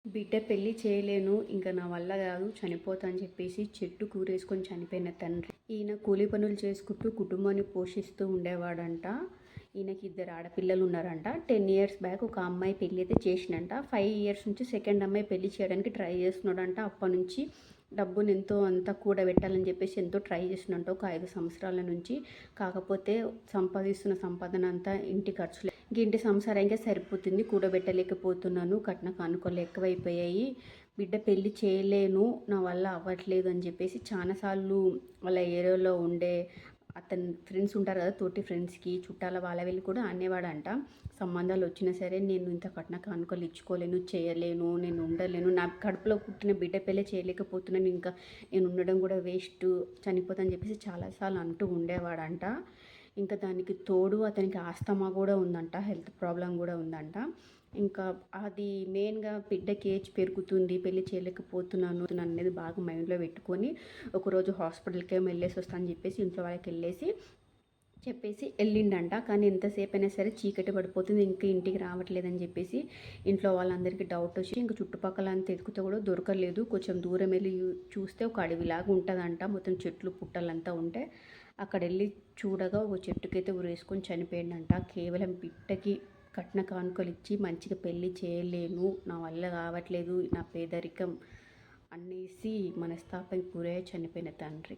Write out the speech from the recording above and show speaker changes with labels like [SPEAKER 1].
[SPEAKER 1] బిడ్డ పెళ్లి చేయలేను, ఇంకా నా వల్ల కాదు, చనిపోతా అని చెప్పేసి చెట్టు కూరేసుకొని చనిపోయిన తండ్రి. ఈయన కూలి పనులు చేసుకుంటూ కుటుంబాన్ని పోషిస్తూ ఉండేవాడంట. ఈయనకి 2 ఆడపిల్లలు ఉన్నారంట. 10 ఇయర్స్ బ్యాక్ ఒక అమ్మాయి పెళ్ళి అయితే చేసినంట. 5 ఇయర్స్ నుంచి సెకండ్ అమ్మాయి పెళ్లి చేయడానికి ట్రై చేస్తున్నాడంట. అప్పటి నుంచి డబ్బుని ఎంతో అంతా కూడబెట్టాలని చెప్పేసి ఎంతో ట్రై చేస్తున్నట్టు ఒక 5 సంవత్సరాల నుంచి. కాకపోతే సంపాదిస్తున్న సంపాదన అంతా ఇంటి ఖర్చులే, ఇంటి సంసారంగా సరిపోతుంది, కూడబెట్టలేకపోతున్నాను, కట్న కానుకలు ఎక్కువైపోయాయి, బిడ్డ పెళ్ళి చేయలేను, నా వల్ల అవ్వట్లేదు అని చెప్పేసి చాలాసార్లు వాళ్ళ ఏరియాలో ఉండే అతని ఫ్రెండ్స్ ఉంటారు కదా, తోటి ఫ్రెండ్స్కి చుట్టాల వాళ్ళ వెళ్ళి కూడా అనేవాడంట. సంబంధాలు వచ్చినా సరే నేను ఇంత కట్న కానుకలు ఇచ్చుకోలేను, చేయలేను, నేను ఉండలేను, నా కడుపులో పుట్టిన బిడ్డ పెళ్ళి చేయలేకపోతున్నాను, ఇంకా నేను ఉండడం కూడా వేస్ట్, చనిపోతాను చెప్పేసి చాలాసార్లు అంటూ ఉండేవాడంట. ఇంకా దానికి తోడు అతనికి ఆస్తమా కూడా ఉందంట, హెల్త్ ప్రాబ్లం కూడా ఉందంట. ఇంకా అది మెయిన్గా బిడ్డకి ఏజ్ పెరుగుతుంది, పెళ్ళి చేయలేకపోతున్నాను అనేది బాగా మైండ్లో పెట్టుకొని ఒకరోజు హాస్పిటల్కి ఏమో వెళ్ళేసి వస్తాను అని చెప్పేసి ఇంట్లో వాళ్ళకి చెప్పేసి వెళ్ళిండంట. కానీ ఎంతసేపు అయినా సరే చీకటి పడిపోతుంది, ఇంకా ఇంటికి రావట్లేదని చెప్పేసి ఇంట్లో వాళ్ళందరికీ డౌట్ వచ్చి ఇంకా చుట్టుపక్కల అంతా ఎతుకుతే కూడా దొరకలేదు. కొంచెం దూరం వెళ్ళి చూస్తే ఒక అడవిలాగా ఉంటుందంట, మొత్తం చెట్లు పుట్టలంతా ఉంటే అక్కడ వెళ్ళి చూడగా ఒక చెట్టుకైతే ఉరేసుకొని చనిపోయిందంట. కేవలం బిడ్డకి కట్న కానుకలు ఇచ్చి మంచిగా పెళ్ళి చేయలేను, నా వల్ల కావట్లేదు, నా పేదరికం అనేసి మనస్తాపానికి గురై చనిపోయిన తండ్రి.